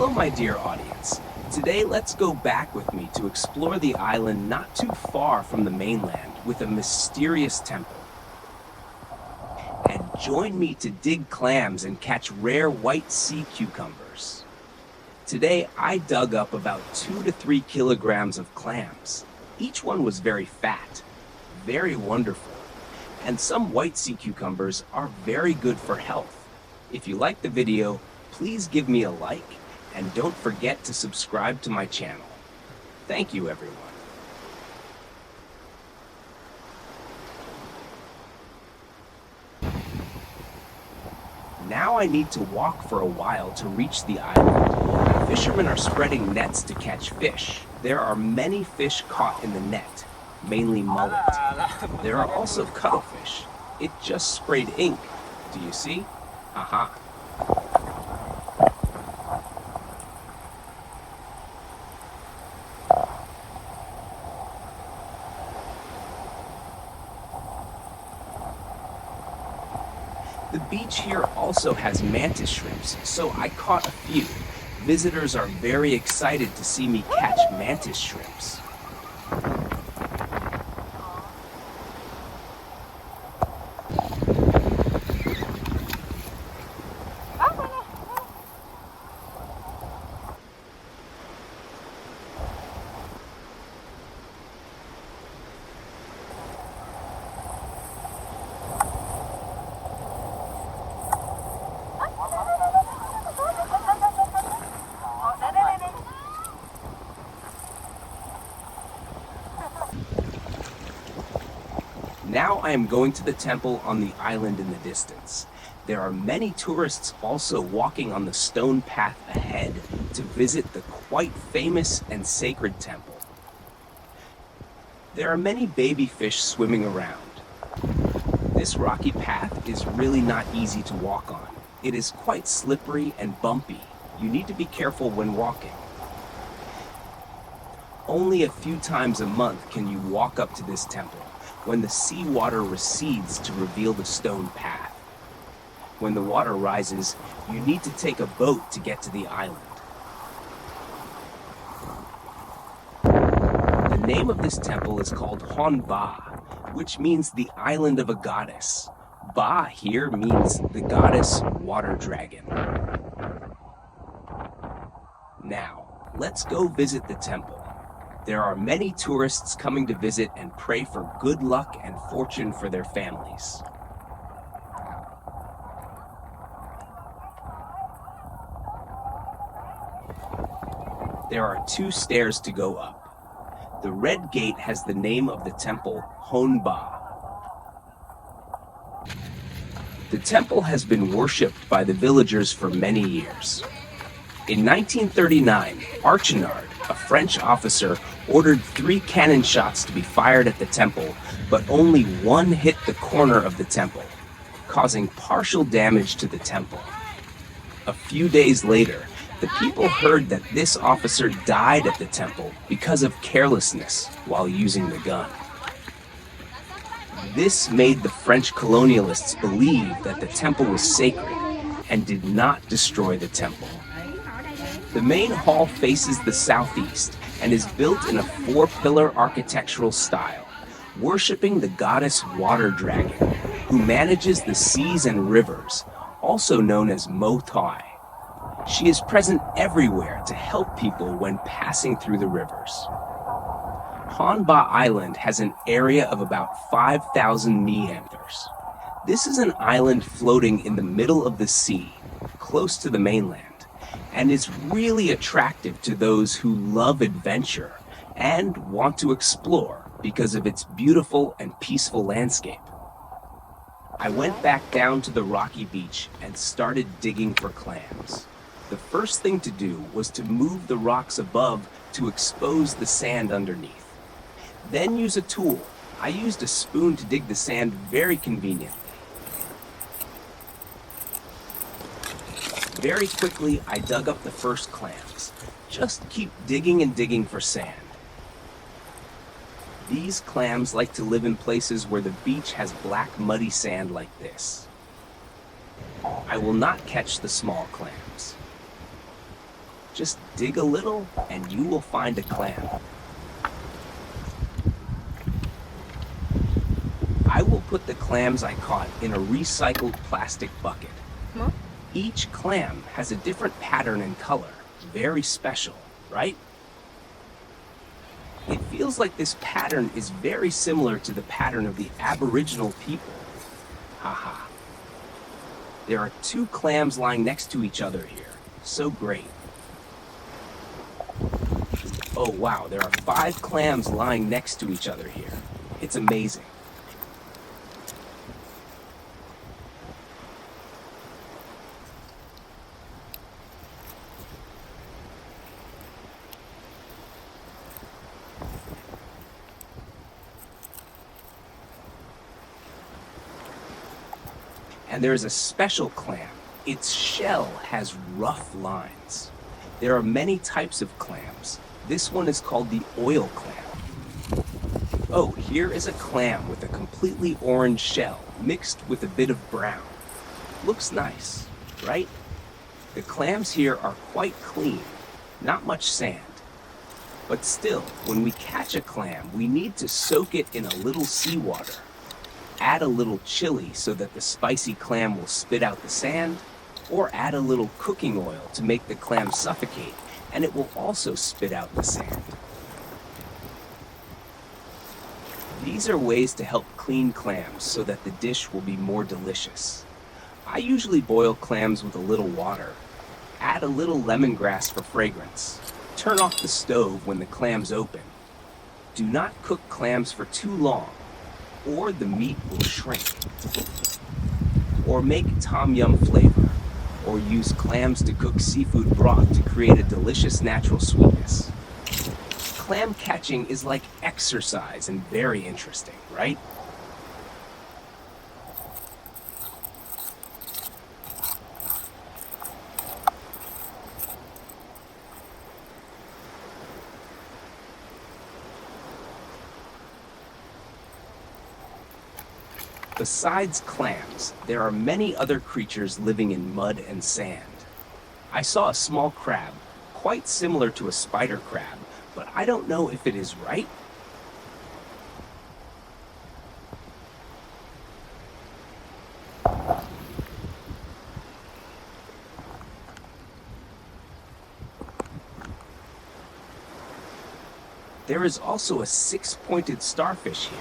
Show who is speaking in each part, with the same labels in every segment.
Speaker 1: Hello, my dear audience. Today, let's go back with me to explore the island not too far from the mainland with a mysterious temple. And join me to dig clams and catch rare white sea cucumbers. Today, I dug up about 2 to 3 kilograms of clams. Each one was very fat, very wonderful, and some white sea cucumbers are very good for health. If you like the video, please give me a like, and don't forget to subscribe to my channel. Thank you, everyone. Now I need to walk for a while to reach the island. Fishermen are spreading nets to catch fish. There are many fish caught in the net, mainly mullet. There are also cuttlefish. It just sprayed ink. Do you see? Aha. The beach here also has mantis shrimps, so I caught a few. Visitors are very excited to see me catch mantis shrimps. Now I am going to the temple on the island in the distance. There are many tourists also walking on the stone path ahead to visit the quite famous and sacred temple. There are many baby fish swimming around. This rocky path is really not easy to walk on. It is quite slippery and bumpy. You need to be careful when walking. Only a few times a month can you walk up to this temple, when the seawater recedes to reveal the stone path. When the water rises, you need to take a boat to get to the island. The name of this temple is called Honba, which means the island of a goddess. Ba here means the goddess water dragon. Now, let's go visit the temple. There are many tourists coming to visit and pray for good luck and fortune for their families. There are 2 stairs to go up. The red gate has the name of the temple, Honba. The temple has been worshipped by the villagers for many years. In 1939, Archinard, a French officer, ordered 3 cannon shots to be fired at the temple, but only one hit the corner of the temple, causing partial damage to the temple. A few days later, the people heard that this officer died at the temple because of carelessness while using the gun. This made the French colonialists believe that the temple was sacred and did not destroy the temple. The main hall faces the southeast and is built in a 4-pillar architectural style, worshipping the goddess water dragon, who manages the seas and rivers, also known as Mo Thai. She is present everywhere to help people when passing through the rivers. Honba Island has an area of about 5,000 meanders. This is an island floating in the middle of the sea, close to the mainland, and is really attractive to those who love adventure and want to explore because of its beautiful and peaceful landscape. I went back down to the rocky beach and started digging for clams. The first thing to do was to move the rocks above to expose the sand underneath. Then use a tool. I used a spoon to dig the sand very conveniently. Very quickly, I dug up the first clams. Just keep digging and digging for sand. These clams like to live in places where the beach has black, muddy sand like this. I will not catch the small clams. Just dig a little and you will find a clam. I will put the clams I caught in a recycled plastic bucket. Each clam has a different pattern and color. Very special, right? It feels like this pattern is very similar to the pattern of the Aboriginal people. Haha. There are 2 clams lying next to each other here. So great. Oh wow, there are 5 clams lying next to each other here. It's amazing. And there's a special clam. Its shell has rough lines. There are many types of clams. This one is called the oil clam. Oh, here is a clam with a completely orange shell mixed with a bit of brown. Looks nice, right? The clams here are quite clean, not much sand. But still, when we catch a clam, we need to soak it in a little seawater. Add a little chili so that the spicy clam will spit out the sand, or add a little cooking oil to make the clam suffocate, and it will also spit out the sand. These are ways to help clean clams so that the dish will be more delicious. I usually boil clams with a little water. Add a little lemongrass for fragrance. Turn off the stove when the clams open. Do not cook clams for too long, or the meat will shrink. Or make tom yum flavor, or use clams to cook seafood broth to create a delicious natural sweetness. Clam catching is like exercise and very interesting, right? Besides clams, there are many other creatures living in mud and sand. I saw a small crab, quite similar to a spider crab, but I don't know if it is right. There is also a 6-pointed starfish here.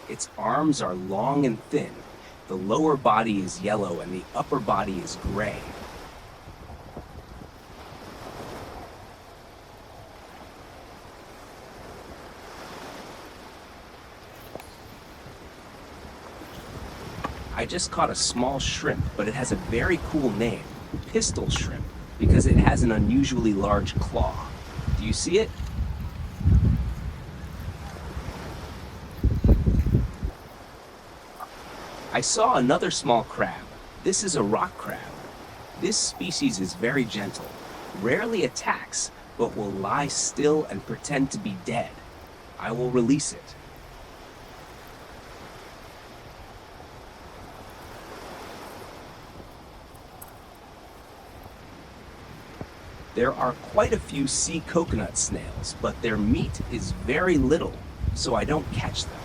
Speaker 1: Its arms are long and thin. The lower body is yellow and the upper body is gray. I just caught a small shrimp, but it has a very cool name, pistol shrimp, because it has an unusually large claw. Do you see it? I saw another small crab. This is a rock crab. This species is very gentle, rarely attacks, but will lie still and pretend to be dead. I will release it. There are quite a few sea coconut snails, but their meat is very little, so I don't catch them.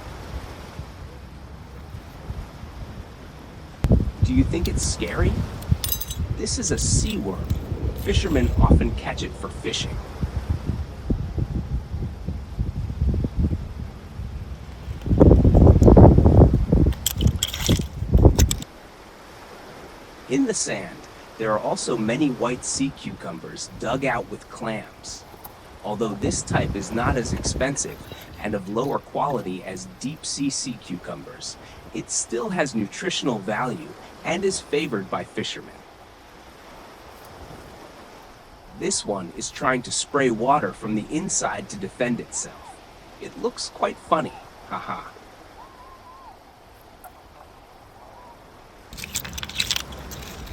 Speaker 1: Do you think it's scary? This is a sea worm. Fishermen often catch it for fishing. In the sand, there are also many white sea cucumbers dug out with clams. Although this type is not as expensive and of lower quality as deep sea cucumbers, it still has nutritional value and is favored by fishermen. This one is trying to spray water from the inside to defend itself. It looks quite funny, haha.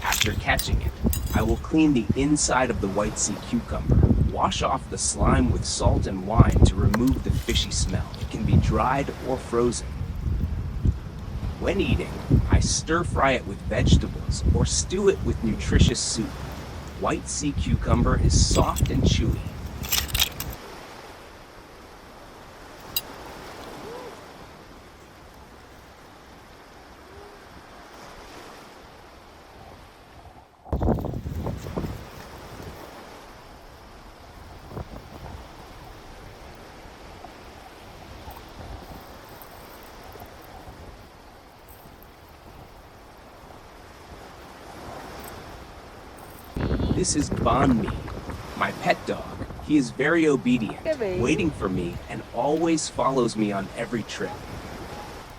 Speaker 1: After catching it, I will clean the inside of the white sea cucumber, wash off the slime with salt and wine to remove the fishy smell. It can be dried or frozen. When eating, I stir-fry it with vegetables or stew it with nutritious soup. white sea cucumber is soft and chewy. This is Bonmi, my pet dog. He is very obedient, waiting for me, and always follows me on every trip.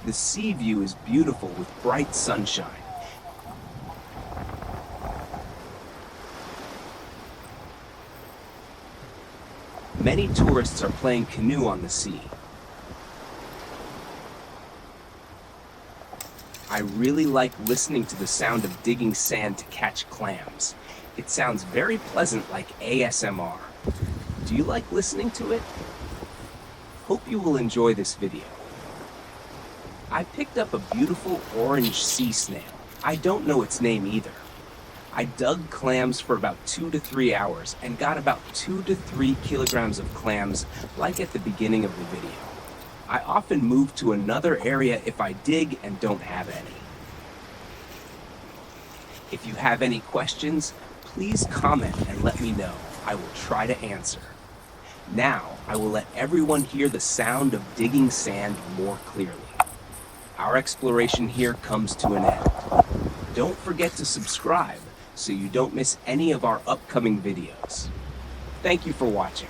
Speaker 1: The sea view is beautiful with bright sunshine. Many tourists are playing canoe on the sea. I really like listening to the sound of digging sand to catch clams. It sounds very pleasant, like ASMR. Do you like listening to it? Hope you will enjoy this video. I picked up a beautiful orange sea snail. I don't know its name either. I dug clams for about 2 to 3 hours and got about 2 to 3 kilograms of clams, like at the beginning of the video. I often move to another area if I dig and don't have any. If you have any questions, please comment and let me know. I will try to answer. Now, I will let everyone hear the sound of digging sand more clearly. Our exploration here comes to an end. Don't forget to subscribe so you don't miss any of our upcoming videos. Thank you for watching.